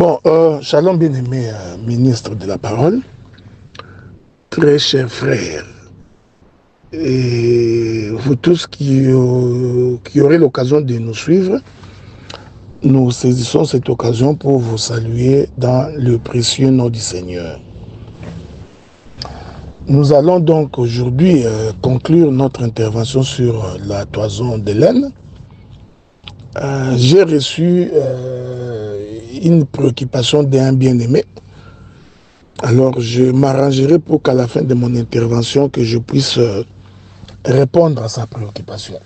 Bon, shalom bien-aimé ministre de la parole, très chers frères, et vous tous qui aurez l'occasion de nous suivre, nous saisissons cette occasion pour vous saluer dans le précieux nom du Seigneur. Nous allons donc aujourd'hui conclure notre intervention sur la toison de laine. J'ai reçu une préoccupation d'un bien-aimé. Alors, je m'arrangerai pour qu'à la fin de mon intervention, que je puisse répondre à sa préoccupation.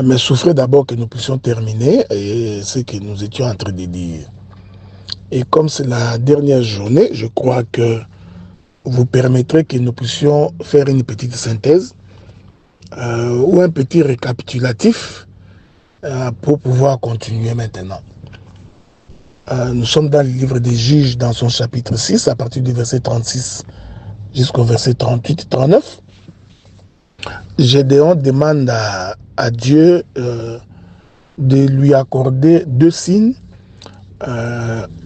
Mais souffrez d'abord que nous puissions terminer et ce que nous étions en train de dire. Et comme c'est la dernière journée, je crois que vous permettrez que nous puissions faire une petite synthèse ou un petit récapitulatif pour pouvoir continuer maintenant. Nous sommes dans le livre des Juges, dans son chapitre 6, à partir du verset 36 jusqu'au verset 38-39. Gédéon demande à Dieu de lui accorder 2 signes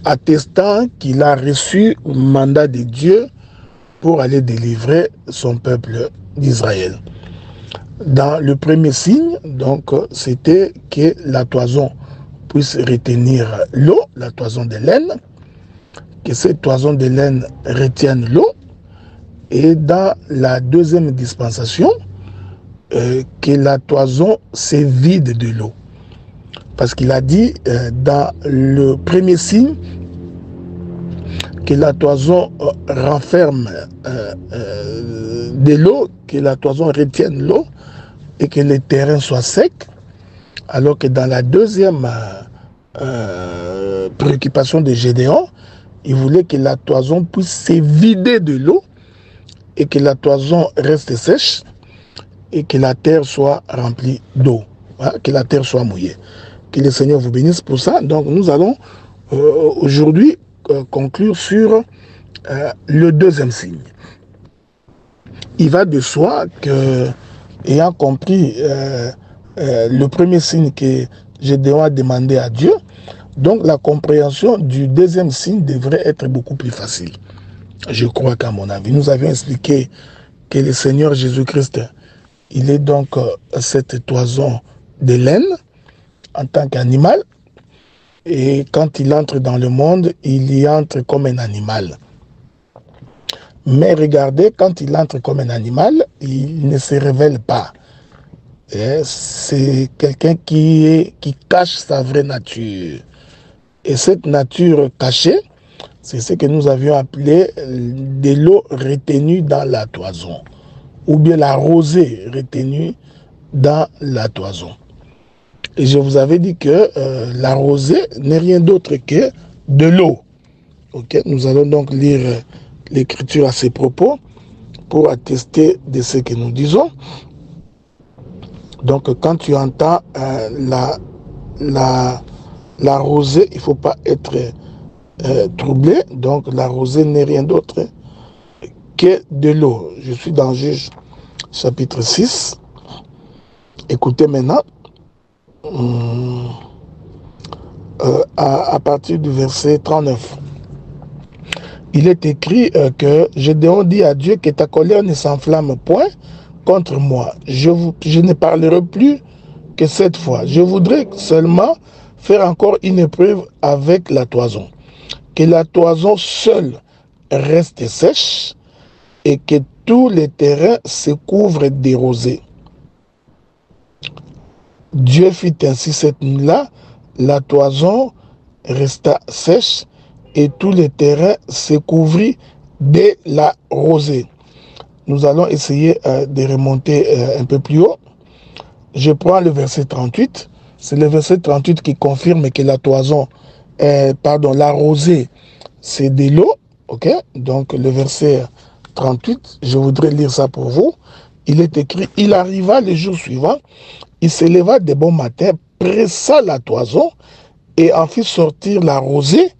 attestant qu'il a reçu le mandat de Dieu pour aller délivrer son peuple d'Israël. Dans le premier signe, donc, c'était que la toison puisse retenir l'eau, la toison de laine, que cette toison de laine retienne l'eau, et dans la deuxième dispensation, que la toison se vide de l'eau. Parce qu'il a dit dans le premier signe que la toison renferme de l'eau, que la toison retienne l'eau et que le terrain soit sec, alors que dans la deuxième préoccupation de Gédéon, il voulait que la toison puisse se vider de l'eau et que la toison reste sèche et que la terre soit remplie d'eau, hein, que la terre soit mouillée. Que le Seigneur vous bénisse pour ça. Donc nous allons aujourd'hui conclure sur le deuxième signe. Il va de soi que, ayant compris le premier signe que Gédéon a demandé à Dieu, donc la compréhension du deuxième signe devrait être beaucoup plus facile. Je crois qu'à mon avis, nous avions expliqué que le Seigneur Jésus-Christ, il est donc cette toison de laine en tant qu'animal, et quand il entre dans le monde, il y entre comme un animal. Mais regardez, quand il entre comme un animal, il ne se révèle pas. C'est quelqu'un qui cache sa vraie nature. Et cette nature cachée, c'est ce que nous avions appelé de l'eau retenue dans la toison, ou bien la rosée retenue dans la toison. Et je vous avais dit que la rosée n'est rien d'autre que de l'eau. Okay? Nous allons donc lire l'écriture à ces propos pour attester de ce que nous disons. Donc quand tu entends la rosée, il ne faut pas être troublé. Donc la rosée n'est rien d'autre que de l'eau. Je suis dans Juge chapitre 6. Écoutez maintenant. À partir du verset 39. Il est écrit que Gédéon dit à Dieu que ta colère ne s'enflamme point contre moi. Je ne parlerai plus que cette fois. Je voudrais seulement faire encore une épreuve avec la toison. Que la toison seule reste sèche et que tous les terrains se couvrent de rosée. Dieu fit ainsi cette nuit-là, la toison resta sèche et tous les terrains se couvrirent de la rosée. Nous allons essayer de remonter un peu plus haut. Je prends le verset 38. C'est le verset 38 qui confirme que la toison, la rosée, c'est de l'eau. Okay? Donc le verset 38, je voudrais lire ça pour vous. Il est écrit, il arriva le jour suivant, il se leva de bon matin, pressa la toison et en fit sortir la rosée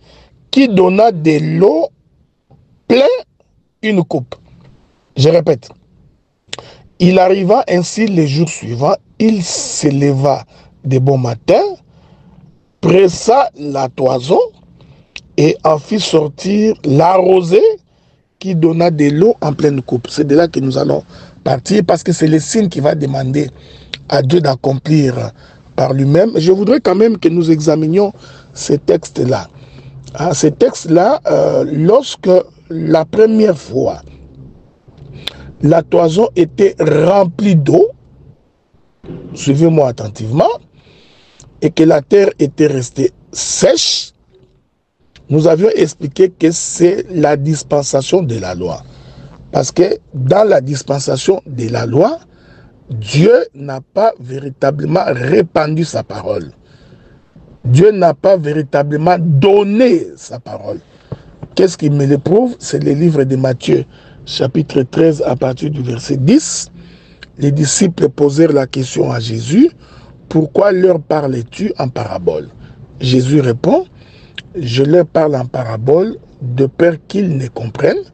qui donna de l'eau plein une coupe. Je répète, il arriva ainsi le jour suivant, il se leva de bon matin, pressa la toison et en fit sortir la rosée qui donna de l'eau en pleine coupe. C'est de là que nous allons partir parce que c'est le signe qui va demander à Dieu d'accomplir par lui-même. Je voudrais quand même que nous examinions ces textes-là. Ces textes-là, lorsque la première fois, la toison était remplie d'eau, suivez-moi attentivement, et que la terre était restée sèche, nous avions expliqué que c'est la dispensation de la loi. Parce que dans la dispensation de la loi, Dieu n'a pas véritablement répandu sa parole. Dieu n'a pas véritablement donné sa parole. Qu'est-ce qui me le prouve? C'est le livre de Matthieu, chapitre 13, à partir du verset 10. Les disciples posèrent la question à Jésus, « Pourquoi leur parles-tu en parabole ?» Jésus répond, « Je leur parle en parabole de peur qu'ils ne comprennent,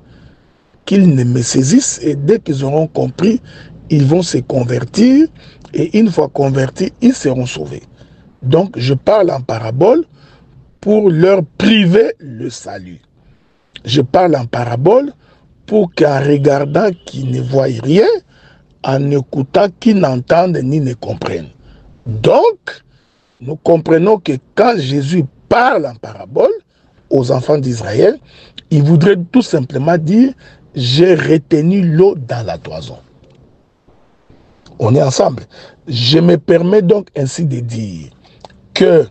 qu'ils ne me saisissent, et dès qu'ils auront compris, ils vont se convertir, et une fois convertis, ils seront sauvés. » Donc, je parle en parabole pour leur priver le salut. Je parle en parabole pour qu'en regardant, qu'ils ne voient rien, en écoutant, qu'ils n'entendent ni ne comprennent. Donc, nous comprenons que quand Jésus parle en parabole aux enfants d'Israël, il voudrait tout simplement dire « J'ai retenu l'eau dans la toison ». On est ensemble. Je me permets donc ainsi de dire que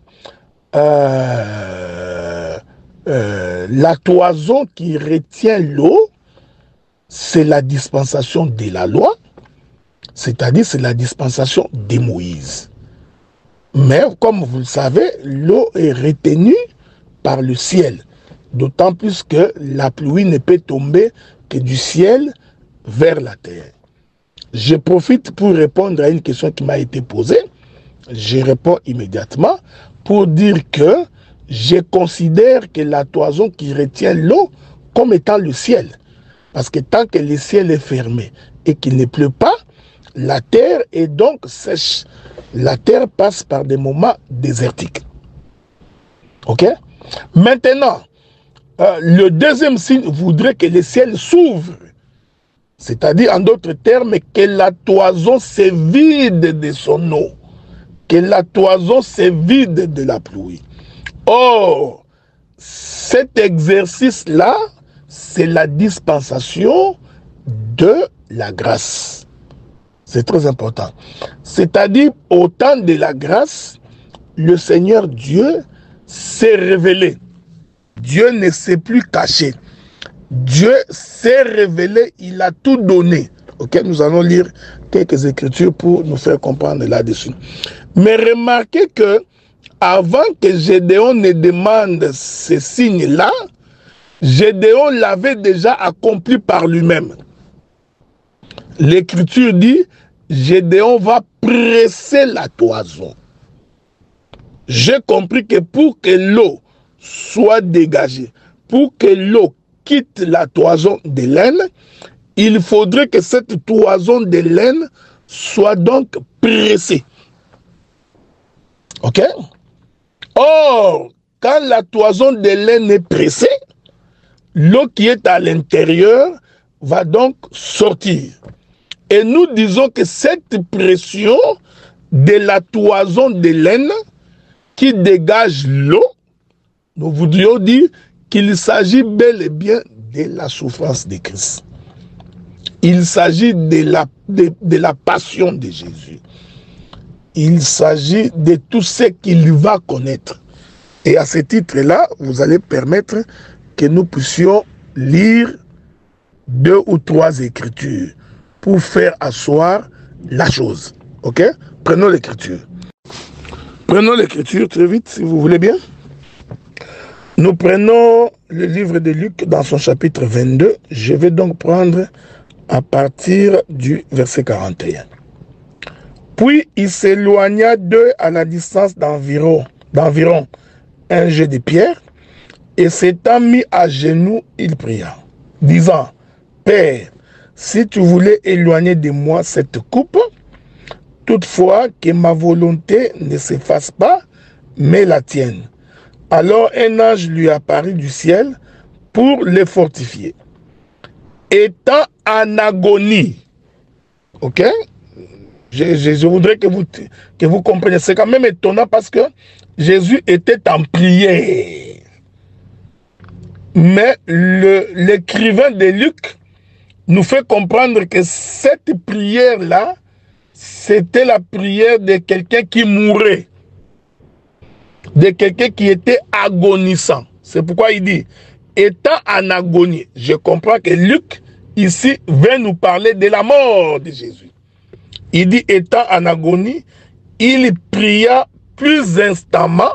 la toison qui retient l'eau, c'est la dispensation de la loi, c'est-à-dire c'est la dispensation de Moïse. Mais comme vous le savez, l'eau est retenue par le ciel, d'autant plus que la pluie ne peut tomber que du ciel vers la terre. Je profite pour répondre à une question qui m'a été posée. Je réponds immédiatement pour dire que je considère que la toison qui retient l'eau comme étant le ciel. Parce que tant que le ciel est fermé et qu'il ne pleut pas, la terre est donc sèche. La terre passe par des moments désertiques. Ok? Maintenant, le deuxième signe voudrait que le ciel s'ouvre. C'est-à-dire, en d'autres termes, que la toison se vide de son eau. Que la toison se vide de la pluie. Or, cet exercice-là, c'est la dispensation de la grâce. C'est très important. C'est-à-dire, au temps de la grâce, le Seigneur Dieu s'est révélé. Dieu ne s'est plus caché. Dieu s'est révélé, il a tout donné. Ok, nous allons lire quelques écritures pour nous faire comprendre là-dessus. Mais remarquez que avant que Gédéon ne demande ces signes-là, Gédéon l'avait déjà accompli par lui-même. L'écriture dit, Gédéon va presser la toison. J'ai compris que pour que l'eau soit dégagée, pour que l'eau quitte la toison de laine, il faudrait que cette toison de laine soit donc pressée. Ok? Or, quand la toison de laine est pressée, l'eau qui est à l'intérieur va donc sortir. Et nous disons que cette pression de la toison de laine qui dégage l'eau, nous voudrions dire qu'il s'agit bel et bien de la souffrance de Christ. Il s'agit de la passion de Jésus. Il s'agit de tout ce qu'il va connaître. Et à ce titre-là, vous allez permettre que nous puissions lire 2 ou 3 écritures pour faire asseoir la chose. Ok? Prenons l'écriture. Prenons l'écriture très vite, si vous voulez bien. Nous prenons le livre de Luc dans son chapitre 22. Je vais donc prendre à partir du verset 41. Puis il s'éloigna d'eux à la distance d'environ un jet de pierre, et s'étant mis à genoux, il pria, disant, « Père, si tu voulais éloigner de moi cette coupe, toutefois que ma volonté ne se fasse pas, mais la tienne. Alors un ange lui apparut du ciel pour les fortifier. Étant en agonie, ok? Je voudrais que vous compreniez. C'est quand même étonnant parce que Jésus était en prière. Mais l'écrivain de Luc nous fait comprendre que cette prière-là, c'était la prière de quelqu'un qui mourait. De quelqu'un qui était agonisant. C'est pourquoi il dit, étant en agonie. Je comprends que Luc, ici, vient nous parler de la mort de Jésus. Il dit, étant en agonie, il pria plus instamment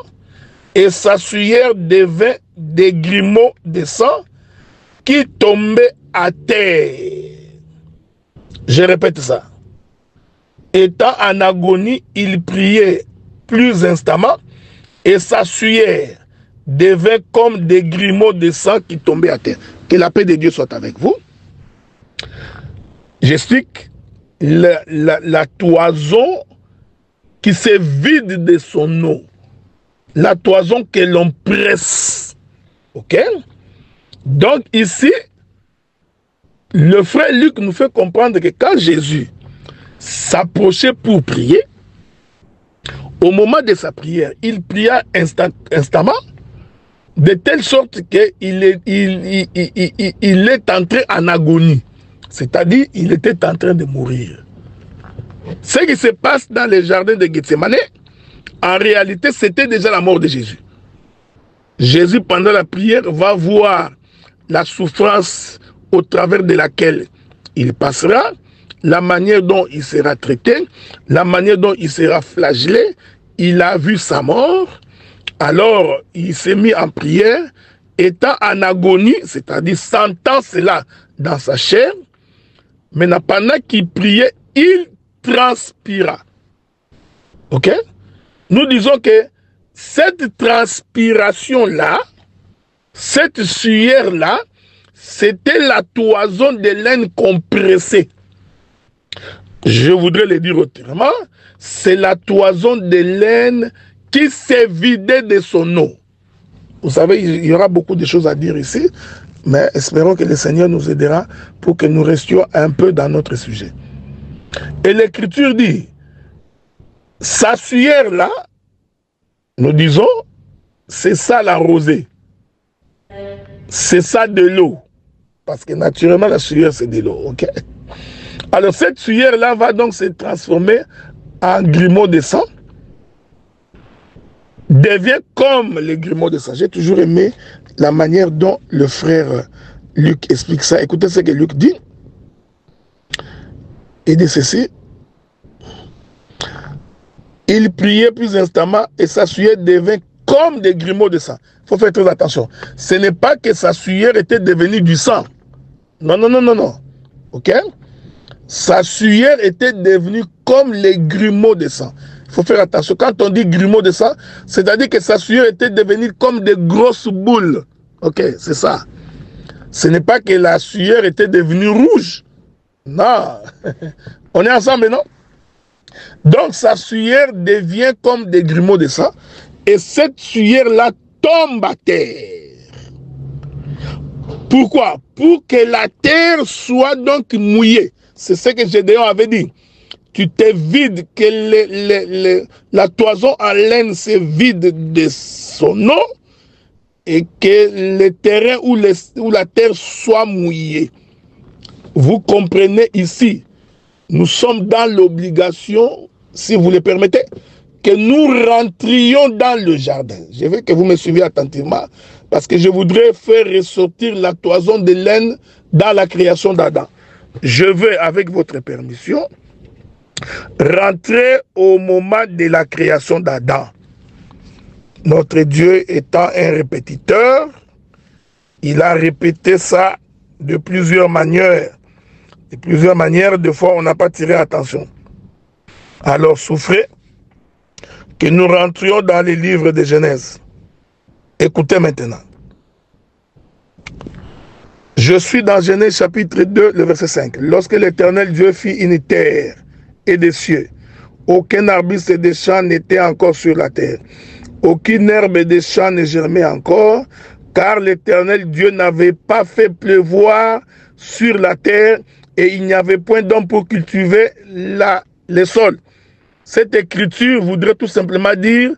et sa sueur devint des grumeaux de sang qui tombaient à terre. Je répète ça. Étant en agonie, il priait plus instamment et sa sueur devint comme des grumeaux de sang qui tombaient à terre. Que la paix de Dieu soit avec vous. J'explique. La toison qui se vide de son eau. La toison que l'on presse. Ok? Donc ici, le frère Luc nous fait comprendre que quand Jésus s'approchait pour prier, au moment de sa prière, il pria instamment, de telle sorte qu'il est entré en agonie. C'est-à-dire, il était en train de mourir. Ce qui se passe dans les jardins de Gethsemane, en réalité, c'était déjà la mort de Jésus. Jésus, pendant la prière, va voir la souffrance au travers de laquelle il passera, la manière dont il sera traité, la manière dont il sera flagellé. Il a vu sa mort, alors il s'est mis en prière, étant en agonie, c'est-à-dire sentant cela dans sa chair. Maintenant, pendant qu'il priait, il transpira. Ok? Nous disons que cette transpiration-là, cette sueur-là, c'était la toison de laine compressée. Je voudrais le dire autrement, c'est la toison de laine qui s'est vidée de son eau. Vous savez, il y aura beaucoup de choses à dire ici, mais espérons que le Seigneur nous aidera pour que nous restions un peu dans notre sujet. Et l'Écriture dit, sa sueur là, nous disons, c'est ça la rosée. C'est ça de l'eau. Parce que naturellement, la sueur, c'est de l'eau. Ok? Alors, cette sueur là va donc se transformer en grumeaux de sang. Devient comme les grumeaux de sang. J'ai toujours aimé la manière dont le frère Luc explique ça. Écoutez ce que Luc dit. Il dit ceci. Il priait plus instamment et sa sueur devint comme des grumeaux de sang. Il faut faire très attention. Ce n'est pas que sa sueur était devenue du sang. Non, non, non, non, non. Ok? Sa sueur était devenue comme les grumeaux de sang. Il faut faire attention. Quand on dit grumeaux de sang, c'est-à-dire que sa sueur était devenue comme des grosses boules. Ok, c'est ça. Ce n'est pas que la sueur était devenue rouge. Non. On est ensemble, non? Donc sa sueur devient comme des grumeaux de sang. Et cette sueur-là tombe à terre. Pourquoi? Pour que la terre soit donc mouillée. C'est ce que Gédéon avait dit. Tu te vides, que la toison en laine se vide de son eau et que le terrain ou la terre soit mouillée. Vous comprenez ici, nous sommes dans l'obligation, si vous le permettez, que nous rentrions dans le jardin. Je veux que vous me suiviez attentivement parce que je voudrais faire ressortir la toison de laine dans la création d'Adam. Je veux, avec votre permission, rentrer au moment de la création d'Adam. Notre Dieu étant un répétiteur, il a répété ça de plusieurs manières. De plusieurs manières, des fois on n'a pas tiré attention. Alors souffrez que nous rentrions dans les livres de Genèse. Écoutez maintenant. Je suis dans Genèse chapitre 2, le verset 5. Lorsque l'Éternel Dieu fit une terre et des cieux, aucun arbuste des champs n'était encore sur la terre. aucune herbe des champs ne germait encore, car l'Éternel Dieu n'avait pas fait pleuvoir sur la terre, et il n'y avait point d'homme pour cultiver les sols. Cette écriture voudrait tout simplement dire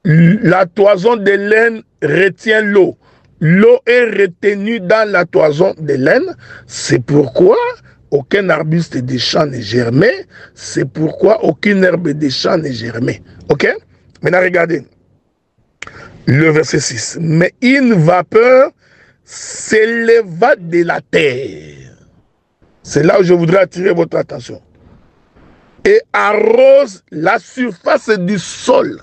la toison de laine retient l'eau. L'eau est retenue dans la toison de laine. C'est pourquoi aucun arbuste des champs n'est germé. C'est pourquoi aucune herbe des champs n'est germée. Ok? Maintenant, regardez. Le verset 6. Mais une vapeur s'éleva de la terre. C'est là où je voudrais attirer votre attention. Et arrose la surface du sol.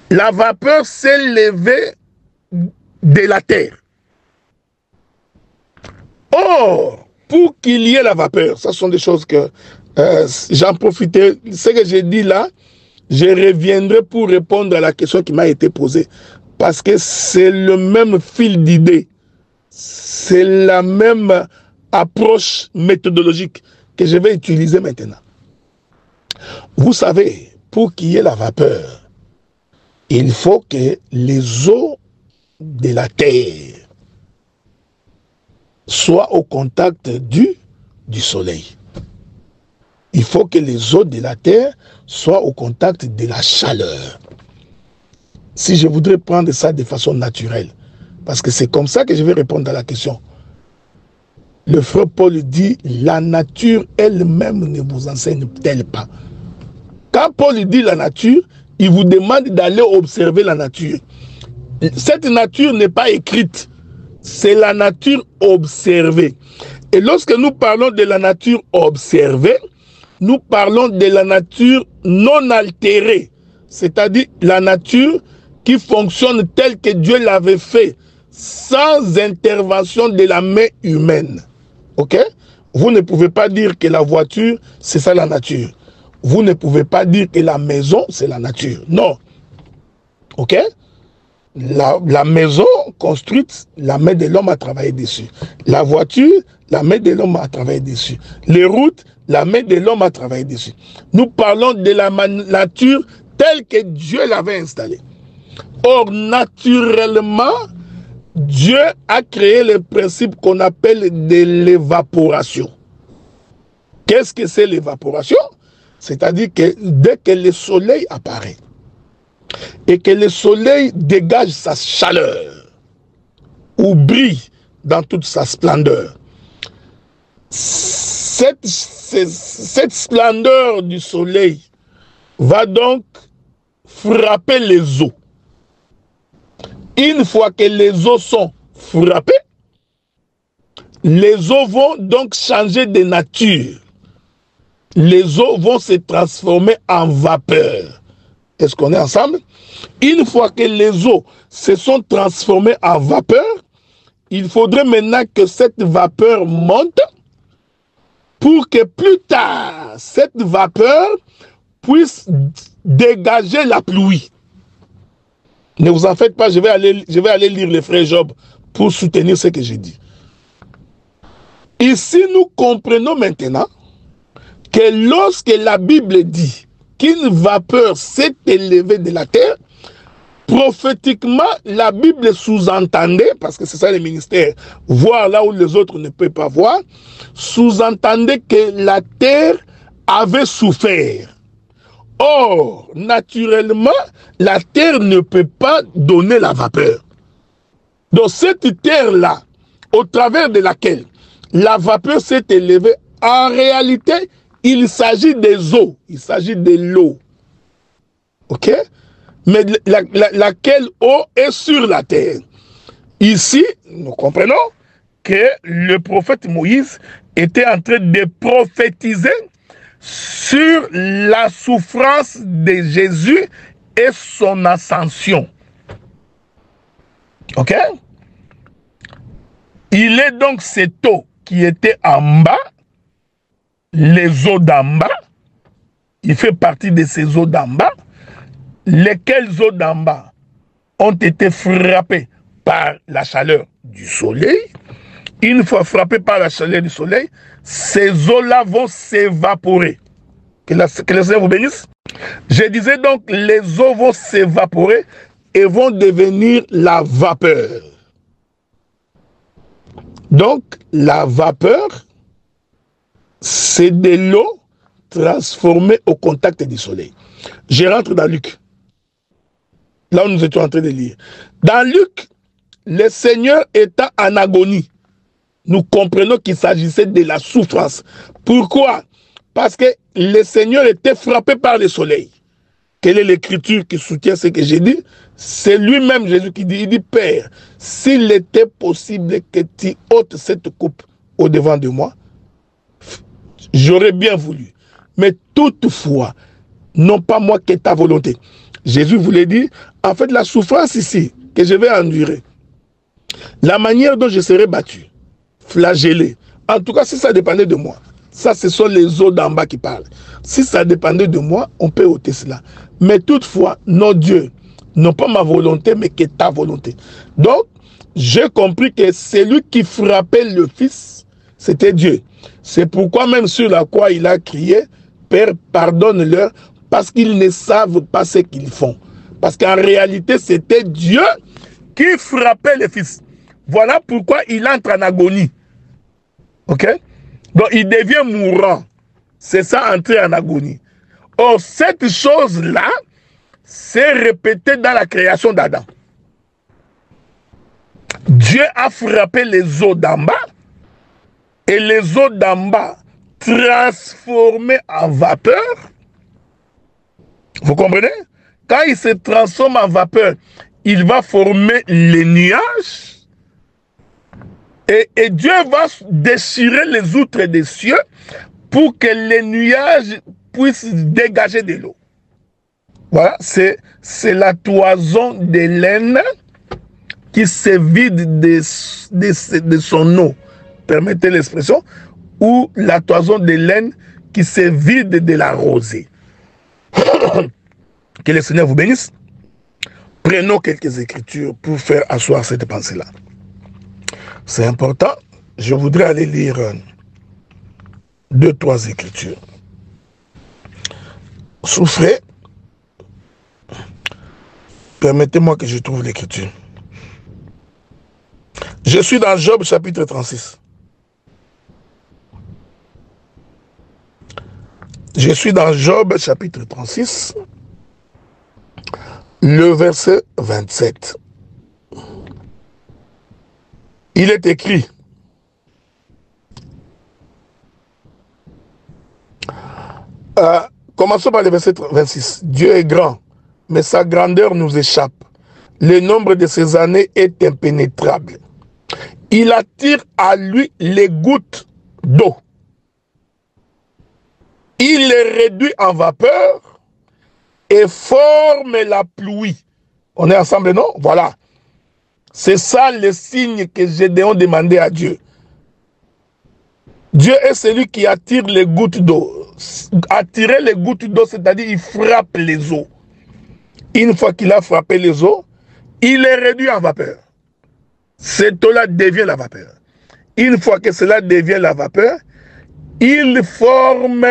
La vapeur s'est levée de la terre. Or, pour qu'il y ait la vapeur, ce sont des choses que j'en profitais. Ce que j'ai dit là, je reviendrai pour répondre à la question qui m'a été posée. Parce que c'est le même fil d'idées. C'est la même approche méthodologique que je vais utiliser maintenant. Vous savez, pour qu'il y ait la vapeur, il faut que les eaux de la terre soient au contact du soleil. Il faut que les eaux de la terre soient au contact de la chaleur. Si je voudrais prendre ça de façon naturelle, parce que c'est comme ça que je vais répondre à la question. Le frère Paul dit, la nature elle-même ne vous enseigne-t-elle pas? Quand Paul dit la nature, il vous demande d'aller observer la nature. Cette nature n'est pas écrite, c'est la nature observée. Et lorsque nous parlons de la nature observée, nous parlons de la nature non altérée, c'est-à-dire la nature qui fonctionne telle que Dieu l'avait fait, sans intervention de la main humaine. Ok? Vous ne pouvez pas dire que la voiture, c'est ça la nature. Vous ne pouvez pas dire que la maison, c'est la nature. Non. Ok? La maison construite, la main de l'homme a travaillé dessus. La voiture, la main de l'homme a travaillé dessus. Les routes, la main de l'homme a travaillé dessus. Nous parlons de la nature telle que Dieu l'avait installée. Or, naturellement, Dieu a créé le principe qu'on appelle de l'évaporation. Qu'est-ce que c'est l'évaporation? C'est-à-dire que dès que le soleil apparaît et que le soleil dégage sa chaleur ou brille dans toute sa splendeur, cette splendeur du soleil va donc frapper les eaux. Une fois que les eaux sont frappées, les eaux vont donc changer de nature. Les eaux vont se transformer en vapeur. Est-ce qu'on est ensemble? Une fois que les eaux se sont transformées en vapeur, il faudrait maintenant que cette vapeur monte pour que plus tard, cette vapeur puisse dégager la pluie. Ne vous en faites pas, je vais aller lire le frère Job pour soutenir ce que j'ai dit. Ici, nous comprenons maintenant que lorsque la Bible dit qu'une vapeur s'est élevée de la terre, prophétiquement, la Bible sous-entendait, parce que c'est ça le ministère, voir là où les autres ne peuvent pas voir, sous-entendait que la terre avait souffert. Or, naturellement, la terre ne peut pas donner la vapeur. Donc cette terre-là, au travers de laquelle la vapeur s'est élevée, en réalité, il s'agit des eaux, il s'agit de l'eau. Ok? Mais laquelle eau est sur la terre? Ici, nous comprenons que le prophète Moïse était en train de prophétiser sur la souffrance de Jésus et son ascension. Ok? Il est donc cette eau qui était en bas, les eaux d'en bas, il fait partie de ces eaux d'en bas, lesquelles eaux d'en bas ont été frappées par la chaleur du soleil. Une fois frappées par la chaleur du soleil, ces eaux-là vont s'évaporer. Que le Seigneur vous bénisse. Je disais donc, les eaux vont s'évaporer et vont devenir la vapeur. Donc, la vapeur, c'est de l'eau transformée au contact du soleil. Je rentre dans Luc. Là où nous étions en train de lire. Dans Luc, le Seigneur étant en agonie, nous comprenons qu'il s'agissait de la souffrance. Pourquoi? Parce que le Seigneur était frappé par le soleil. Quelle est l'écriture qui soutient ce que j'ai dit? C'est lui-même Jésus qui dit, il dit, Père, s'il était possible que tu ôtes cette coupe au devant de moi, j'aurais bien voulu. Mais toutefois, non pas moi que ta volonté. Jésus voulait dire, en fait, la souffrance ici, que je vais endurer, la manière dont je serai battu, flagellé, en tout cas, si ça dépendait de moi, ça, ce sont les eaux d'en bas qui parlent. Si ça dépendait de moi, on peut ôter cela. Mais toutefois, non Dieu, non pas ma volonté, mais que ta volonté. Donc, j'ai compris que celui qui frappait le Fils, c'était Dieu. C'est pourquoi même sur la croix, il a crié, Père, pardonne-leur, parce qu'ils ne savent pas ce qu'ils font. Parce qu'en réalité, c'était Dieu qui frappait le Fils. Voilà pourquoi il entre en agonie. Ok? Donc, il devient mourant. C'est ça, entrer en agonie. Or, cette chose-là, s'est répétée dans la création d'Adam. Dieu a frappé les eaux d'en bas, et les eaux d'en bas transformées en vapeur. Vous comprenez? Quand il se transforme en vapeur, il va former les nuages. Et Dieu va déchirer les outres des cieux pour que les nuages puissent dégager de l'eau. Voilà, c'est la toison de laine qui se vide de son eau. Permettez l'expression. Ou la toison de laine qui se vide de la rosée. Que le Seigneur vous bénisse. Prenons quelques écritures pour faire asseoir cette pensée-là. C'est important. Je voudrais aller lire 2-3 écritures. Souffrez. Permettez-moi que je trouve l'écriture. Je suis dans Job chapitre 36. Je suis dans Job chapitre 36, le verset 27. Il est écrit, commençons par le verset 26. Dieu est grand, mais sa grandeur nous échappe. Le nombre de ses années est impénétrable. Il attire à lui les gouttes d'eau. Il les réduit en vapeur et forme la pluie. On est ensemble, non? Voilà. C'est ça le signe que Gédéon demandait à Dieu. Dieu est celui qui attire les gouttes d'eau. Attirer les gouttes d'eau, c'est-à-dire il frappe les eaux. Une fois qu'il a frappé les eaux, il les réduit en vapeur. Cette eau-là devient la vapeur. Une fois que cela devient la vapeur, il forme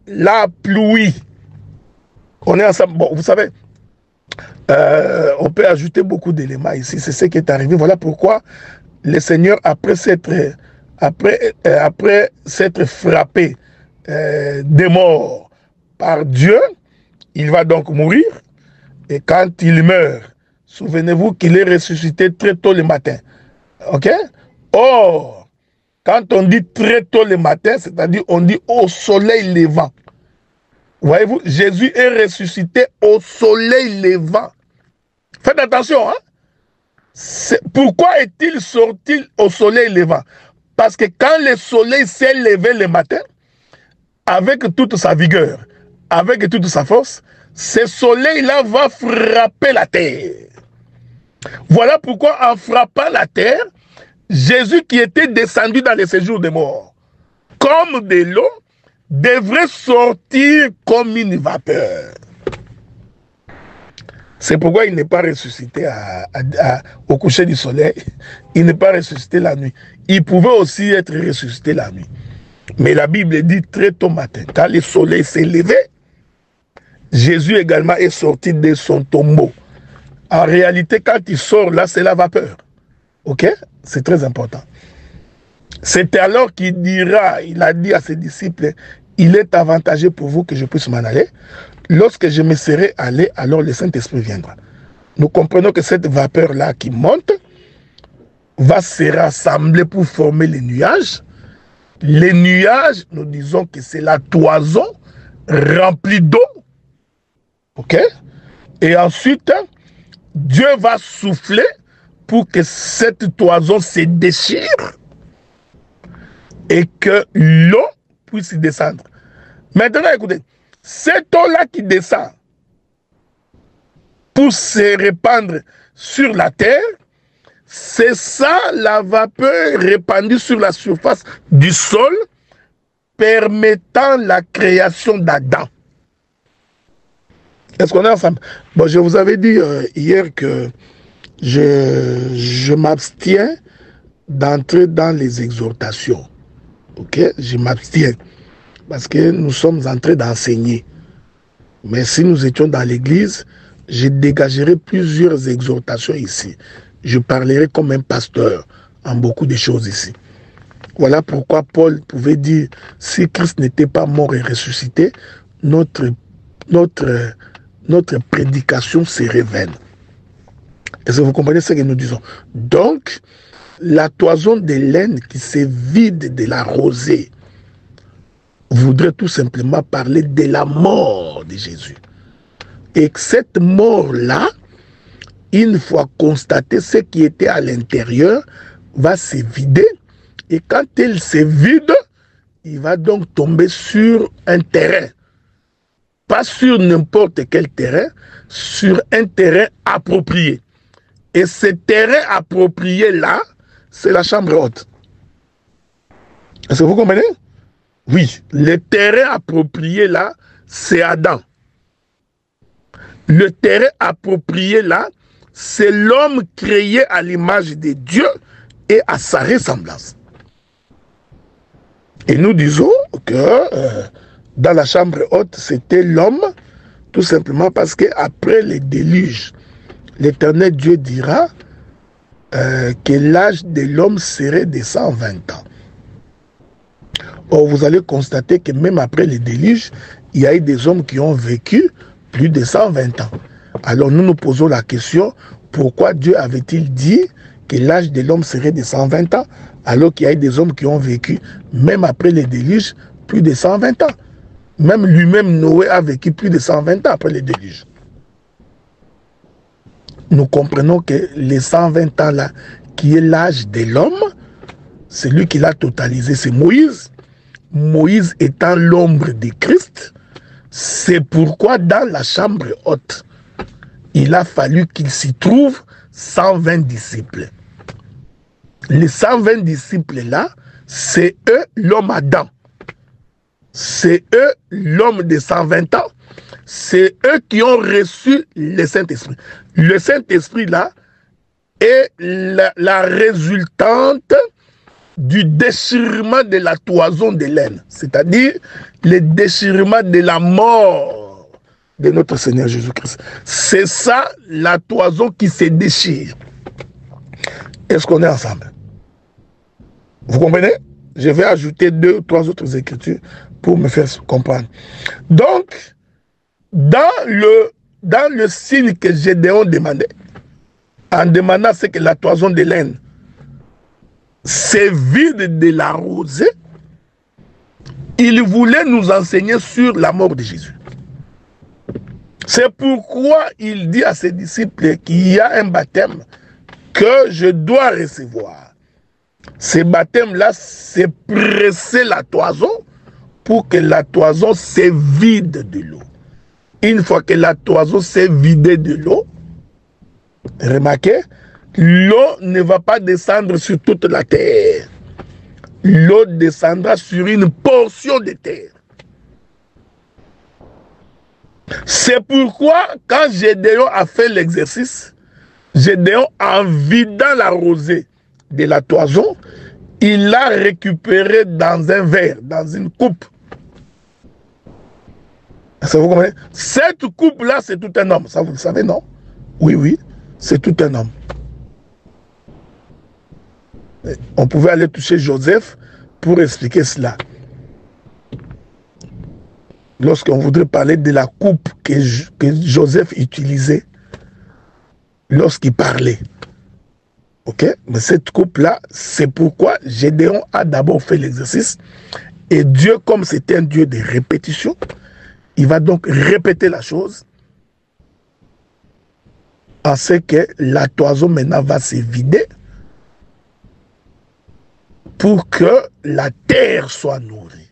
la pluie. On est ensemble. Bon, vous savez, on peut ajouter beaucoup d'éléments ici. C'est ce qui est arrivé. Voilà pourquoi le Seigneur, après s'être frappé des morts par Dieu, il va donc mourir. Et quand il meurt, souvenez-vous qu'il est ressuscité très tôt le matin. Ok? Or, quand on dit très tôt le matin, c'est-à-dire on dit au soleil levant. Voyez-vous, Jésus est ressuscité au soleil levant. Faites attention, hein? Pourquoi est-il sorti au soleil levant? Parce que quand le soleil s'est levé le matin, avec toute sa vigueur, avec toute sa force, ce soleil-là va frapper la terre. Voilà pourquoi en frappant la terre, Jésus qui était descendu dans les séjours des morts, comme de l'eau, devrait sortir comme une vapeur. C'est pourquoi il n'est pas ressuscité au coucher du soleil. Il n'est pas ressuscité la nuit. Il pouvait aussi être ressuscité la nuit. Mais la Bible dit très tôt matin, quand le soleil s'est levé, Jésus également est sorti de son tombeau. En réalité, quand il sort là, c'est la vapeur. Ok? C'est très important. C'est alors qu'il dira, il a dit à ses disciples, il est avantageux pour vous que je puisse m'en aller. Lorsque je me serai allé, alors le Saint-Esprit viendra. Nous comprenons que cette vapeur-là qui monte va se rassembler pour former les nuages. Les nuages, nous disons que c'est la toison remplie d'eau. Ok? Et ensuite, Dieu va souffler pour que cette toison se déchire et que l'eau puisse y descendre. Maintenant, écoutez, cette eau-là qui descend pour se répandre sur la terre, c'est ça la vapeur répandue sur la surface du sol, permettant la création d'Adam. Est-ce qu'on est ensemble? Bon, je vous avais dit hier que je m'abstiens d'entrer dans les exhortations. Ok? Je m'abstiens parce que nous sommes en train d'enseigner. Mais si nous étions dans l'église, je dégagerai plusieurs exhortations ici. Je parlerai comme un pasteur en beaucoup de choses ici. Voilà pourquoi Paul pouvait dire, si Christ n'était pas mort et ressuscité, notre prédication serait vaine. Est-ce que vous comprenez ce que nous disons? Donc, la toison de laine qui se vide de la rosée voudrait tout simplement parler de la mort de Jésus. Et que cette mort-là, une fois constatée, ce qui était à l'intérieur va se vider. Et quand elle se vide, il va donc tomber sur un terrain. Pas sur n'importe quel terrain, sur un terrain approprié. Et ce terrain approprié-là, c'est la chambre haute. Est-ce que vous comprenez? Oui, le terrain approprié là, c'est Adam. Le terrain approprié là, c'est l'homme créé à l'image de Dieu et à sa ressemblance. Et nous disons que dans la chambre haute, c'était l'homme, tout simplement parce qu'après le déluge, l'Éternel Dieu dira que l'âge de l'homme serait de 120 ans. Or, vous allez constater que même après le déluge, il y a eu des hommes qui ont vécu plus de 120 ans. Alors nous nous posons la question, pourquoi Dieu avait-il dit que l'âge de l'homme serait de 120 ans, alors qu'il y a eu des hommes qui ont vécu, même après le déluge, plus de 120 ans. Même lui-même, Noé, a vécu plus de 120 ans après le déluge. Nous comprenons que les 120 ans-là, qui est l'âge de l'homme, c'est lui qui l'a totalisé, c'est Moïse. Moïse étant l'ombre de Christ, c'est pourquoi dans la chambre haute, il a fallu qu'il s'y trouve 120 disciples. Les 120 disciples-là, c'est eux l'homme Adam. C'est eux l'homme de 120 ans. C'est eux qui ont reçu le Saint-Esprit. Le Saint-Esprit-là est la résultante du déchirement de la toison de laine, c'est-à-dire le déchirement de la mort de notre Seigneur Jésus-Christ. C'est ça, la toison qui se déchire. Est-ce qu'on est ensemble? Vous comprenez? Je vais ajouter 2 ou 3 autres écritures pour me faire comprendre. Donc, dans le signe que Gédéon demandait, en demandant ce que la toison de laine c'est vide de la rosée, il voulait nous enseigner sur la mort de Jésus. C'est pourquoi il dit à ses disciples qu'il y a un baptême que je dois recevoir. Ce baptême-là, c'est presser la toison pour que la toison se vide de l'eau. Une fois que la toison s'est vidée de l'eau, remarquez, l'eau ne va pas descendre sur toute la terre. L'eau descendra sur une portion de terre. C'est pourquoi, quand Gédéon a fait l'exercice, Gédéon, en vidant la rosée de la toison, il l'a récupéré dans un verre, dans une coupe. Ça vous comprenez? Cette coupe-là, c'est tout un homme. Ça, vous le savez, non? Oui, oui, c'est tout un homme. On pouvait aller toucher Joseph pour expliquer cela. Lorsqu'on voudrait parler de la coupe que Joseph utilisait lorsqu'il parlait. Ok? Mais cette coupe-là, c'est pourquoi Gédéon a d'abord fait l'exercice. Et Dieu, comme c'était un Dieu de répétition, il va donc répéter la chose en ce que la toison maintenant va se vider pour que la terre soit nourrie.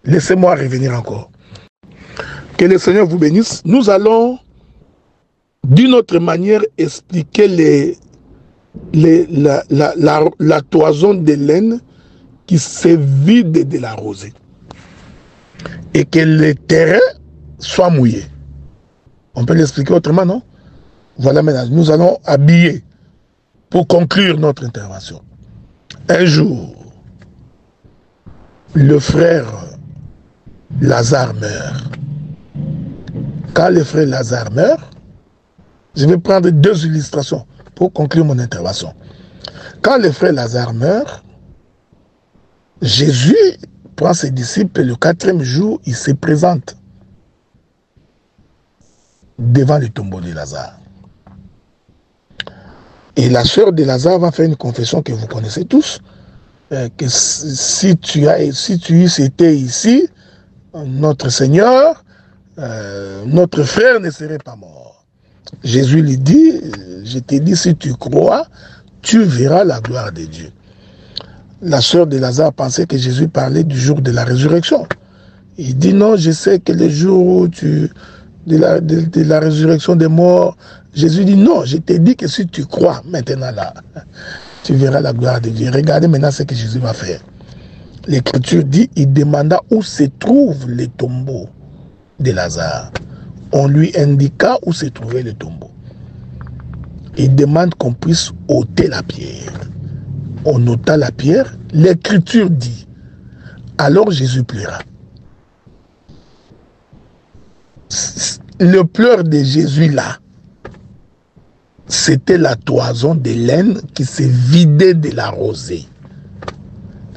Laissez-moi revenir encore. Que le Seigneur vous bénisse. Nous allons d'une autre manière expliquer la toison de laine qui se vide de la rosée et que le terrain soit mouillé. On peut l'expliquer autrement, non? Voilà maintenant, nous allons habiller pour conclure notre intervention. Un jour, le frère Lazare meurt. Quand le frère Lazare meurt, je vais prendre deux illustrations pour conclure mon intervention. Quand le frère Lazare meurt, Jésus prend ses disciples et le 4e jour, il se présente devant le tombeau de Lazare. Et la sœur de Lazare va faire une confession que vous connaissez tous, que si tu étais ici, notre Seigneur, notre frère ne serait pas mort. Jésus lui dit, je t'ai dit, si tu crois, tu verras la gloire de Dieu. La sœur de Lazare pensait que Jésus parlait du jour de la résurrection. Il dit non, je sais que le jour où de la résurrection des morts, Jésus dit non, je t'ai dit que si tu crois maintenant là, tu verras la gloire de Dieu. Regardez maintenant ce que Jésus va faire. L'Écriture dit, il demanda où se trouve le tombeau de Lazare. On lui indiqua où se trouvait le tombeau. Il demande qu'on puisse ôter la pierre. On ôta la pierre. L'Écriture dit, alors Jésus pleura. Le pleur de Jésus là, c'était la toison de laine qui s'est vidée de la rosée.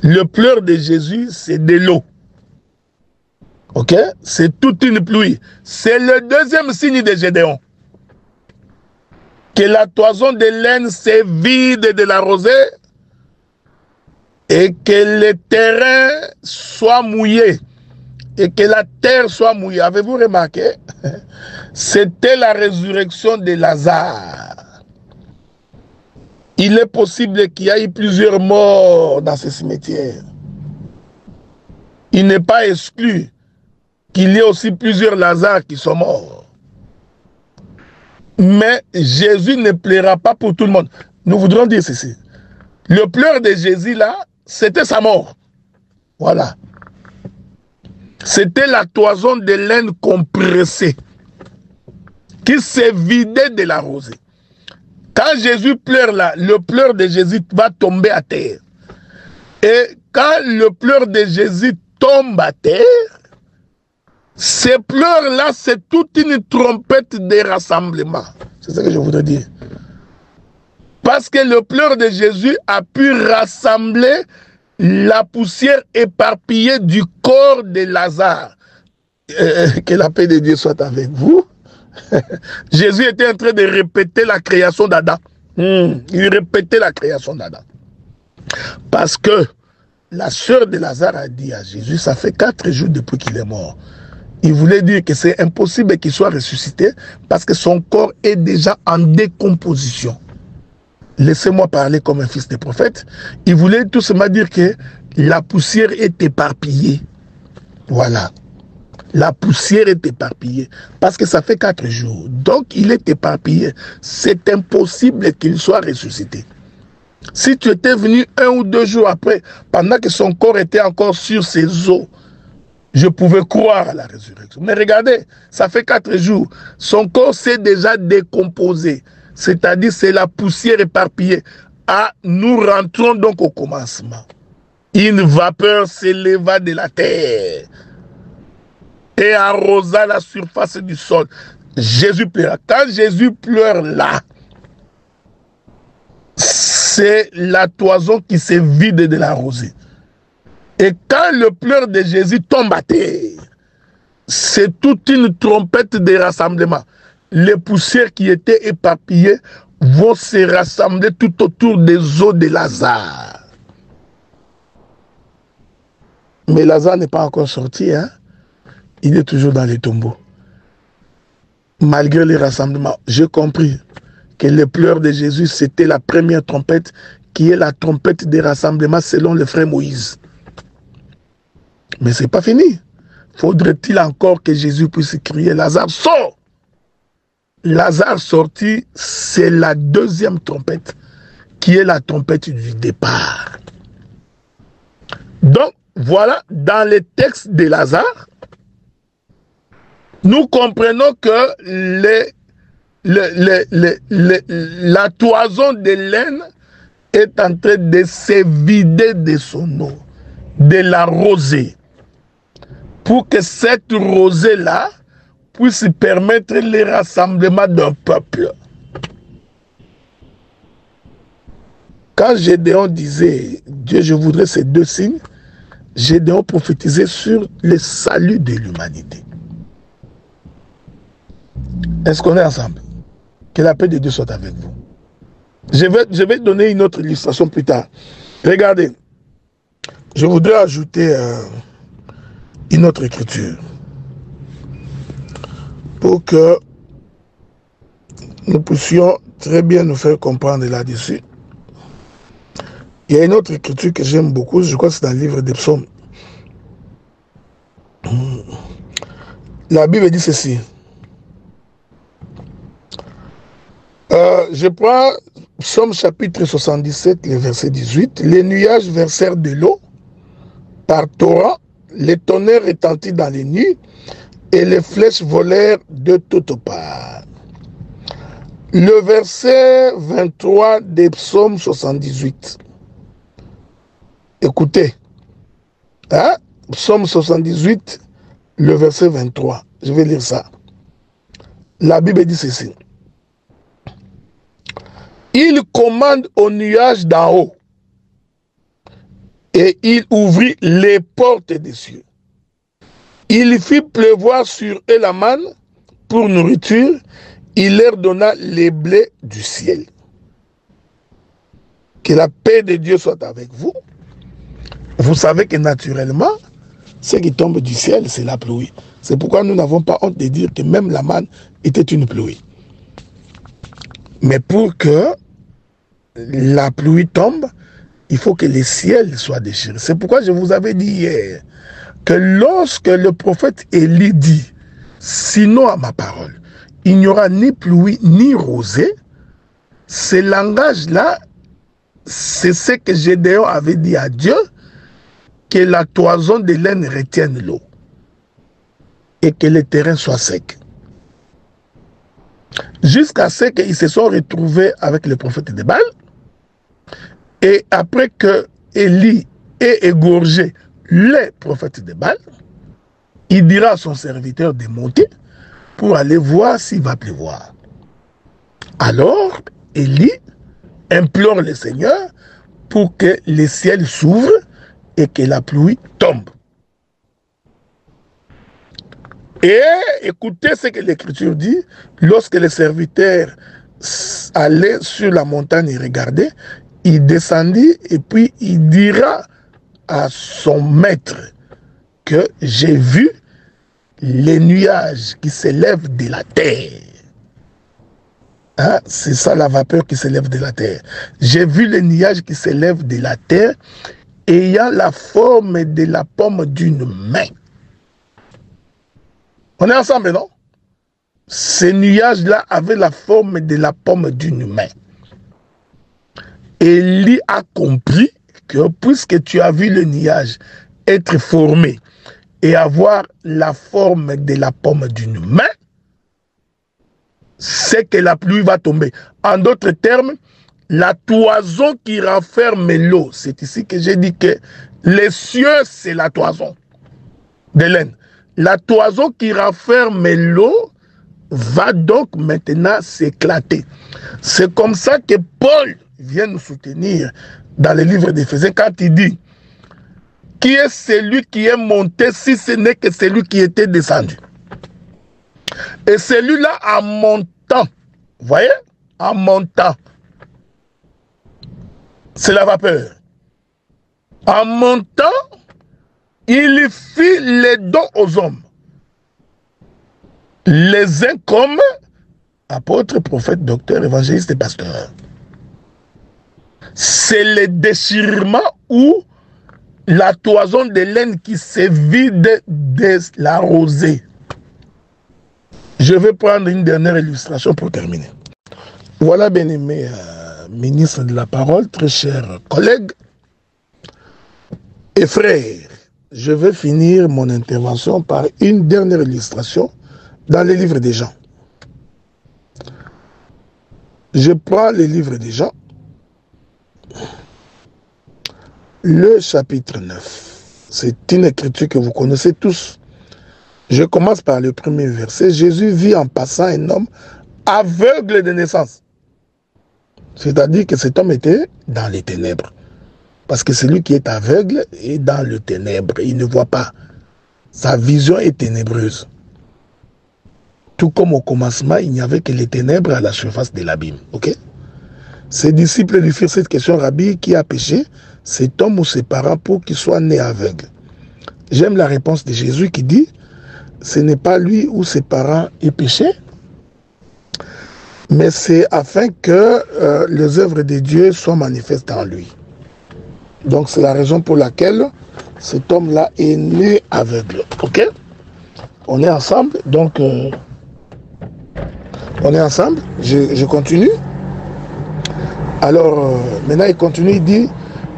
Le pleur de Jésus, c'est de l'eau. Ok? C'est toute une pluie. C'est le deuxième signe de Gédéon. Que la toison de laine s'est vide de la rosée et que le terrain soit mouillé. Et que la terre soit mouillée. Avez-vous remarqué? C'était la résurrection de Lazare. Il est possible qu'il y ait plusieurs morts dans ce cimetière. Il n'est pas exclu qu'il y ait aussi plusieurs Lazare qui sont morts. Mais Jésus ne pleura pas pour tout le monde. Nous voudrons dire ceci. Le pleur de Jésus là, c'était sa mort. Voilà. C'était la toison de laine compressée qui s'est vidée de la rosée. Quand Jésus pleure là, le pleur de Jésus va tomber à terre. Et quand le pleur de Jésus tombe à terre, ces pleurs-là, c'est toute une trompette de rassemblement. C'est ce que je voudrais dire. Parce que le pleur de Jésus a pu rassembler la poussière éparpillée du corps de Lazare. Que la paix de Dieu soit avec vous. Jésus était en train de répéter la création d'Adam. Il répétait la création d'Adam. Parce que la sœur de Lazare a dit à Jésus, ça fait 4 jours depuis qu'il est mort. Il voulait dire que c'est impossible qu'il soit ressuscité parce que son corps est déjà en décomposition. Laissez-moi parler comme un fils de prophète. Il voulait tout simplement dire que la poussière est éparpillée. Voilà. La poussière est éparpillée. Parce que ça fait 4 jours. Donc, il est éparpillé. C'est impossible qu'il soit ressuscité. Si tu étais venu 1 ou 2 jours après, pendant que son corps était encore sur ses os, je pouvais croire à la résurrection. Mais regardez, ça fait 4 jours. Son corps s'est déjà décomposé. C'est-à-dire, c'est la poussière éparpillée. Ah, nous rentrons donc au commencement. Une vapeur s'éleva de la terre. et arrosa la surface du sol. Jésus pleura. Quand Jésus pleure là, c'est la toison qui se vide de la rosée. Et quand le pleur de Jésus tombe à terre, c'est toute une trompette de rassemblement. Les poussières qui étaient éparpillées vont se rassembler tout autour des os de Lazare. Mais Lazare n'est pas encore sorti, hein? Il est toujours dans les tombeaux. Malgré les rassemblements, j'ai compris que les pleurs de Jésus, c'était la première trompette, qui est la trompette des rassemblements selon le frère Moïse. Mais ce n'est pas fini. Faudrait-il encore que Jésus puisse crier, Lazare, sort! Lazare sorti, c'est la deuxième trompette, qui est la trompette du départ. Donc, voilà, dans les textes de Lazare, nous comprenons que la toison de laine est en train de se vider de son eau, de la rosée, pour que cette rosée-là puisse permettre le rassemblement d'un peuple. Quand Gédéon disait, Dieu, je voudrais ces deux signes, Gédéon prophétisait sur le salut de l'humanité. Est-ce qu'on est ensemble? Que la paix de Dieu soit avec vous. Je vais donner une autre illustration plus tard. Regardez, je voudrais ajouter une autre écriture pour que nous puissions très bien nous faire comprendre là-dessus. Il y a une autre écriture que j'aime beaucoup, je crois que c'est dans le livre des psaumes. La Bible dit ceci. Je prends Psaume chapitre 77, le verset 18. Les nuages versèrent de l'eau par torrent, les tonnerres retentirent dans les nuits, et les flèches volèrent de toutes parts. Le verset 23 des Psaume 78. Écoutez, hein? Psaume 78, le verset 23. Je vais lire ça. La Bible dit ceci. Il commande aux nuages d'en haut, et il ouvrit les portes des cieux. Il fit pleuvoir sur eux la manne pour nourriture, il leur donna les blés du ciel. Que la paix de Dieu soit avec vous. Vous savez que naturellement, ce qui tombe du ciel, c'est la pluie. C'est pourquoi nous n'avons pas honte de dire que même la manne était une pluie. Mais pour que la pluie tombe, il faut que les ciels soient déchirés. C'est pourquoi je vous avais dit hier que lorsque le prophète Élie dit « Sinon à ma parole, il n'y aura ni pluie ni rosée », ce langage-là, c'est ce que Gédéon avait dit à Dieu, que la toison de laine retienne l'eau et que le terrain soit sec. Jusqu'à ce qu'ils se sont retrouvés avec le prophète de Baal. Et après que Élie ait égorgé les prophètes de Baal, il dira à son serviteur de monter pour aller voir s'il va pleuvoir. Alors, Élie implore le Seigneur pour que les ciels s'ouvrent et que la pluie tombe. Et écoutez ce que l'Écriture dit, lorsque le serviteur allait sur la montagne et regardait, il descendit et puis il dira à son maître que j'ai vu les nuages qui s'élèvent de la terre. Hein? C'est ça la vapeur qui s'élève de la terre. J'ai vu les nuages qui s'élèvent de la terre ayant la forme de la paume d'une main. On est ensemble, non? Ces nuages-là avaient la forme de la paume d'une main. Élie a compris que puisque tu as vu le nuage être formé et avoir la forme de la paume d'une main, c'est que la pluie va tomber. En d'autres termes, la toison qui renferme l'eau, c'est ici que j'ai dit que les cieux, c'est la toison de laine. la toison qui renferme l'eau va donc maintenant s'éclater. C'est comme ça que Paul vient nous soutenir dans le livre d'Éphésiens quand il dit: qui est celui qui est monté si ce n'est que celui qui était descendu? Et celui-là, en montant, vous voyez, en montant, c'est la vapeur. En montant, il fit les dons aux hommes. Les uns comme apôtres, prophètes, docteurs, évangélistes et pasteurs. C'est le déchirement ou la toison de laine qui se vide de la rosée. Je vais prendre une dernière illustration pour terminer. Voilà, bien-aimé ministre de la parole, très chers collègues et frères, je vais finir mon intervention par une dernière illustration dans les livres des Jean. Je prends les livres des Jean, le chapitre 9. C'est une écriture que vous connaissez tous. Je commence par le premier verset. Jésus vit en passant un homme aveugle de naissance. C'est-à-dire que cet homme était dans les ténèbres. Parce que celui qui est aveugle est dans le ténèbre. Il ne voit pas. Sa vision est ténébreuse. Tout comme au commencement, il n'y avait que les ténèbres à la surface de l'abîme. Ok? Ses disciples lui firent cette question: Rabbi, qui a péché, cet homme ou ses parents, pour qu'il soit né aveugle? J'aime la réponse de Jésus qui dit: ce n'est pas lui ou ses parents aient péché, mais c'est afin que les œuvres de Dieu soient manifestes en lui. Donc c'est la raison pour laquelle cet homme-là est né aveugle. Ok? On est ensemble, donc on est ensemble. Je continue. Alors maintenant il continue, il dit: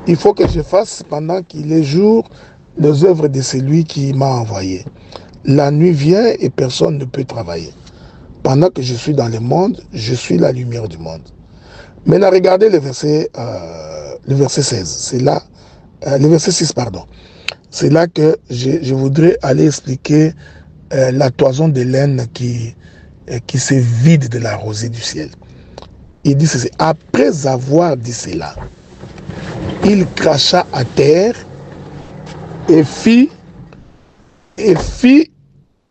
il faut que je fasse pendant qu'il est jour les œuvres de celui qui m'a envoyé. La nuit vient et personne ne peut travailler. Pendant que je suis dans le monde, je suis la lumière du monde. Maintenant, regardez le verset 16. C'est là, le verset 6, pardon. C'est là que je voudrais aller expliquer la toison de laine qui se vide de la rosée du ciel. Il dit ceci: après avoir dit cela, il cracha à terre et fit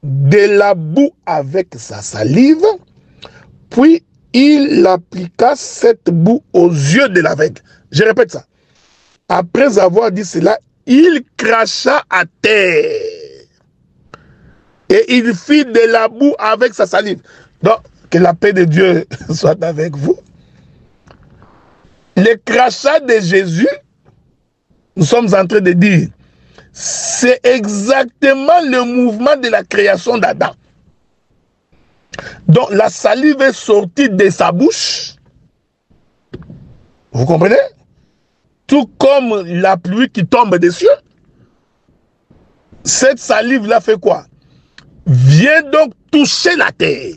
de la boue avec sa salive, puis il appliqua cette boue aux yeux de l'aveugle. Je répète ça. Après avoir dit cela, il cracha à terre et il fit de la boue avec sa salive. Donc, que la paix de Dieu soit avec vous. Le crachat de Jésus, nous sommes en train de dire, c'est exactement le mouvement de la création d'Adam. Donc la salive est sortie de sa bouche. Vous comprenez? Tout comme la pluie qui tombe des cieux. Cette salive-là fait quoi? Vient donc toucher la terre.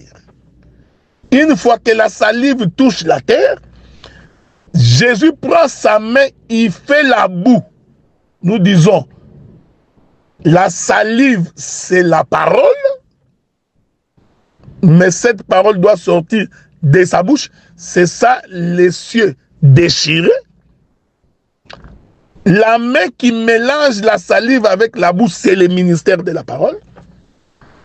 Une fois que la salive touche la terre, Jésus prend sa main, il fait la boue. Nous disons, la salive, c'est la parole, mais cette parole doit sortir de sa bouche. C'est ça, les cieux déchirés. La main qui mélange la salive avec la bouche, c'est le ministère de la parole.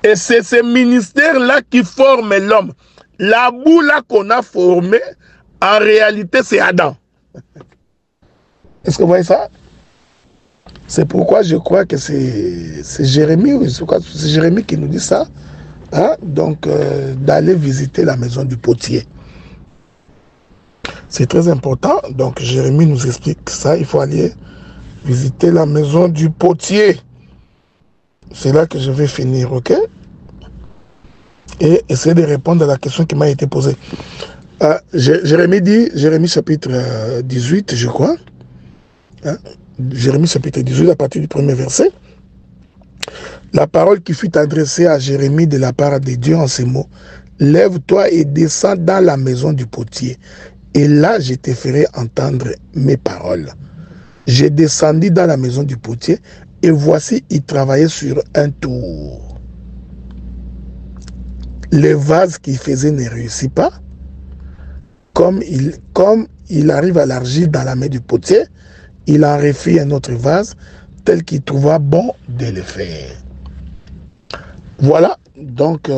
Et c'est ce ministère-là qui forme l'homme. La boue là qu'on a formée, en réalité, c'est Adam. Est-ce que vous voyez ça? C'est pourquoi je crois que c'est Jérémie, c'est Jérémie qui nous dit ça. Hein? Donc, d'aller visiter la maison du potier. C'est très important. Donc, Jérémie nous explique ça. Il faut aller visiter la maison du potier. C'est là que je vais finir, ok? Et essayer de répondre à la question qui m'a été posée. Jérémie dit, Jérémie chapitre 18, je crois. Hein? Jérémie chapitre 18, à partir du premier verset. La parole qui fut adressée à Jérémie de la part de Dieu en ces mots: lève-toi et descends dans la maison du potier, et là je te ferai entendre mes paroles. J'ai descendu dans la maison du potier, et voici, il travaillait sur un tour. les vases qu'il faisait ne réussissent pas, comme il arrive à l'argile dans la main du potier, il en refait un autre vase tel qu'il trouva bon de le faire. Voilà donc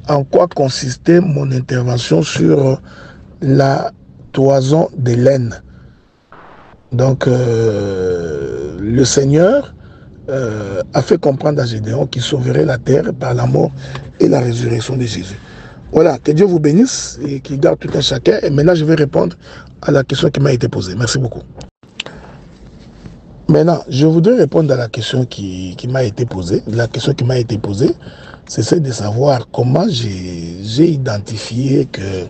en quoi consistait mon intervention sur la toison de laine. Donc le Seigneur a fait comprendre à Gédéon qu'il sauverait la terre par la mort et la résurrection de Jésus. Voilà, que Dieu vous bénisse et qu'il garde tout un chacun. Et maintenant, je vais répondre à la question qui m'a été posée. Merci beaucoup. Maintenant, je voudrais répondre à la question qui m'a été posée. La question qui m'a été posée, c'est celle de savoir comment j'ai identifié que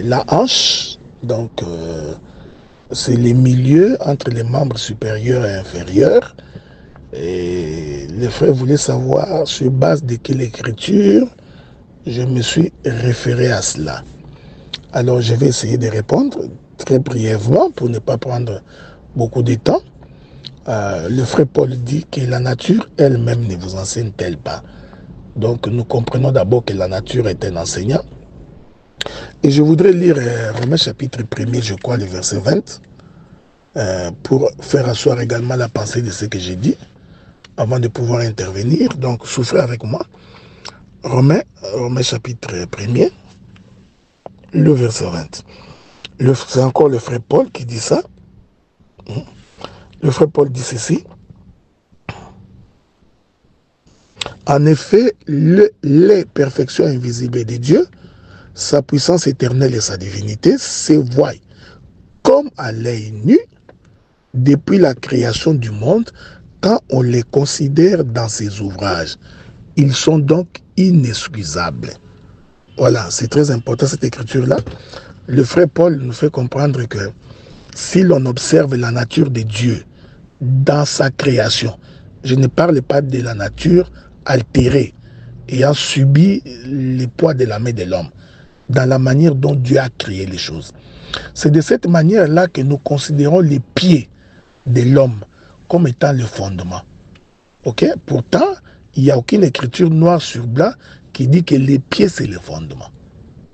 la hanche, donc c'est les milieux entre les membres supérieurs et inférieurs. Et les frères voulaient savoir sur base de quelle écriture je me suis référé à cela. Alors je vais essayer de répondre très brièvement pour ne pas prendre beaucoup de temps. Le frère Paul dit que la nature elle-même ne vous enseigne-t-elle pas. Donc nous comprenons d'abord que la nature est un enseignant. Et je voudrais lire Romains chapitre 1er, je crois, le verset 20, pour faire asseoir également la pensée de ce que j'ai dit, avant de pouvoir intervenir. Donc souffrez avec moi. Romains chapitre 1er, le verset 20. C'est encore le frère Paul qui dit ça. Le frère Paul dit ceci. En effet, les perfections invisibles de Dieu, sa puissance éternelle et sa divinité, se voient comme à l'œil nu depuis la création du monde, quand on les considère dans ses ouvrages. Ils sont donc inexcusables. Voilà, c'est très important cette écriture-là. Le frère Paul nous fait comprendre que si l'on observe la nature de Dieu dans sa création, je ne parle pas de la nature altérée, ayant subi le poids de la main de l'homme, dans la manière dont Dieu a créé les choses. C'est de cette manière-là que nous considérons les pieds de l'homme comme étant le fondement. Ok? Pourtant, il n'y a aucune écriture noir sur blanc qui dit que les pieds, c'est le fondement.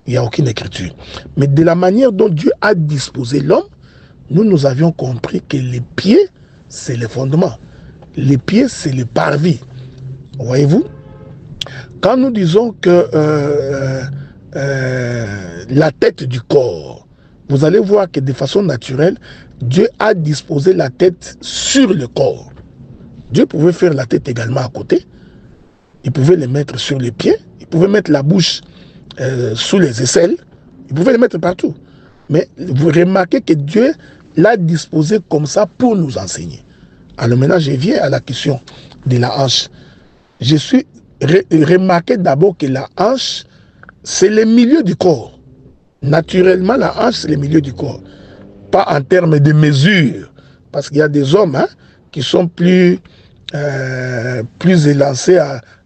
Il n'y a aucune écriture. Mais de la manière dont Dieu a disposé l'homme, nous avions compris que les pieds, c'est le fondement. Les pieds, c'est le parvis. Voyez-vous? Quand nous disons que la tête du corps, vous allez voir que de façon naturelle, Dieu a disposé la tête sur le corps. Dieu pouvait faire la tête également à côté. Il pouvait les mettre sur les pieds. Il pouvait mettre la bouche sous les aisselles. Il pouvait les mettre partout. Mais vous remarquez que Dieu l'a disposé comme ça pour nous enseigner. Alors maintenant, je viens à la question de la hanche. Je suis remarqué d'abord que la hanche, c'est le milieu du corps. Naturellement, la hanche, c'est le milieu du corps. Pas en termes de mesure. Parce qu'il y a des hommes qui sont plus élancés.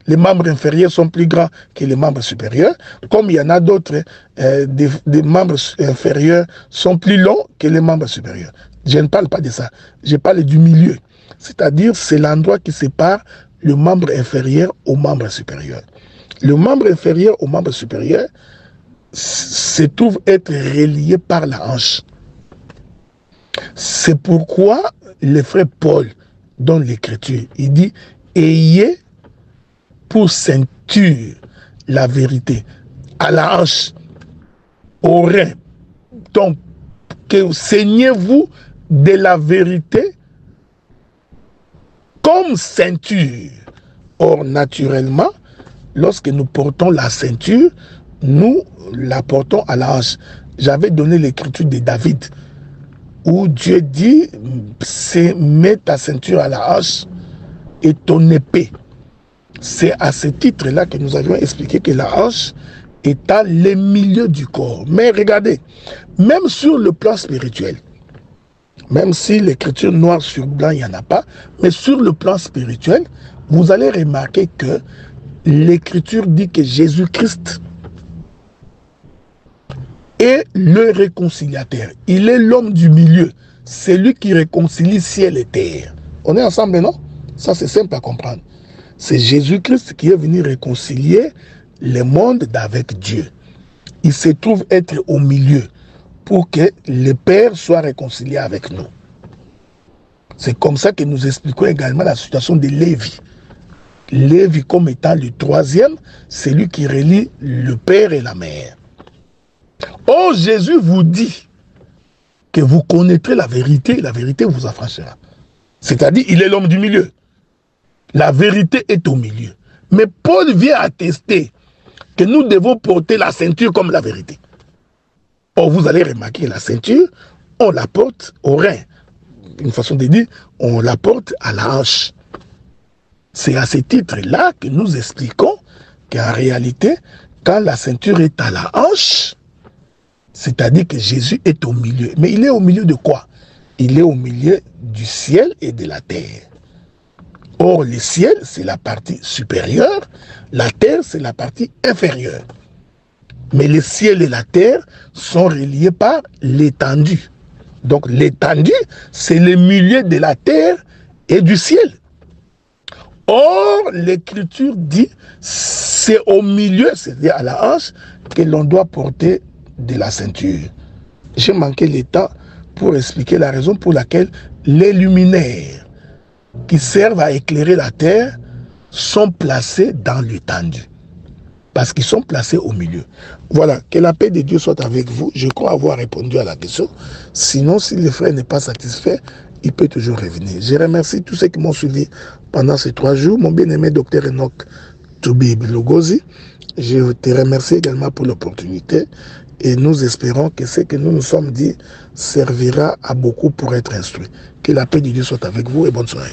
Les membres inférieurs sont plus grands que les membres supérieurs. Comme il y en a d'autres, des membres inférieurs sont plus longs que les membres supérieurs. Je ne parle pas de ça. Je parle du milieu. C'est-à-dire, c'est l'endroit qui sépare le membre inférieur au membre supérieur. Le membre inférieur au membre supérieur se trouve être relié par la hanche. C'est pourquoi le frère Paul, dans l'écriture, il dit « Ayez pour ceinture la vérité à la hanche, au rein. Donc, que saignez-vous de la vérité comme ceinture. » Or, naturellement, lorsque nous portons la ceinture, nous la portons à la hanche. J'avais donné l'écriture de David, où Dieu dit, mets ta ceinture à la hanche et ton épée. C'est à ce titre-là que nous avions expliqué que la hanche est à le milieu du corps. Mais regardez, même sur le plan spirituel, même si l'écriture noire sur blanc, il n'y en a pas, mais sur le plan spirituel, vous allez remarquer que l'écriture dit que Jésus-Christ est le réconciliateur. Il est l'homme du milieu. C'est lui qui réconcilie ciel et terre. On est ensemble, non? Ça, c'est simple à comprendre. C'est Jésus-Christ qui est venu réconcilier le monde avec Dieu. Il se trouve être au milieu pour que le Père soit réconcilié avec nous. C'est comme ça que nous expliquons également la situation de Lévi. Lévi comme étant le troisième, c'est lui qui relie le Père et la Mère. Or, Jésus vous dit que vous connaîtrez la vérité vous affranchira. C'est-à-dire, il est l'homme du milieu. La vérité est au milieu. Mais Paul vient attester que nous devons porter la ceinture comme la vérité. Or, vous allez remarquer, la ceinture, on la porte au rein. Une façon de dire, on la porte à la hanche. C'est à ce titre-là que nous expliquons qu'en réalité, quand la ceinture est à la hanche, c'est-à-dire que Jésus est au milieu. Mais il est au milieu de quoi? Il est au milieu du ciel et de la terre. Or, le ciel, c'est la partie supérieure, la terre, c'est la partie inférieure. Mais le ciel et la terre sont reliés par l'étendue. Donc, l'étendue, c'est le milieu de la terre et du ciel. Or, l'Écriture dit, c'est au milieu, c'est-à-dire à la hanche, que l'on doit porter de la ceinture. J'ai manqué le temps pour expliquer la raison pour laquelle les luminaires qui servent à éclairer la terre sont placés dans l'étendue. Parce qu'ils sont placés au milieu. Voilà, que la paix de Dieu soit avec vous. Je crois avoir répondu à la question. Sinon, si le frère n'est pas satisfait, il peut toujours revenir. Je remercie tous ceux qui m'ont suivi pendant ces 3 jours. Mon bien-aimé docteur Enoch Toubib Logozi, je te remercie également pour l'opportunité. Et nous espérons que ce que nous nous sommes dit servira à beaucoup pour être instruits. Que la paix de Dieu soit avec vous et bonne soirée.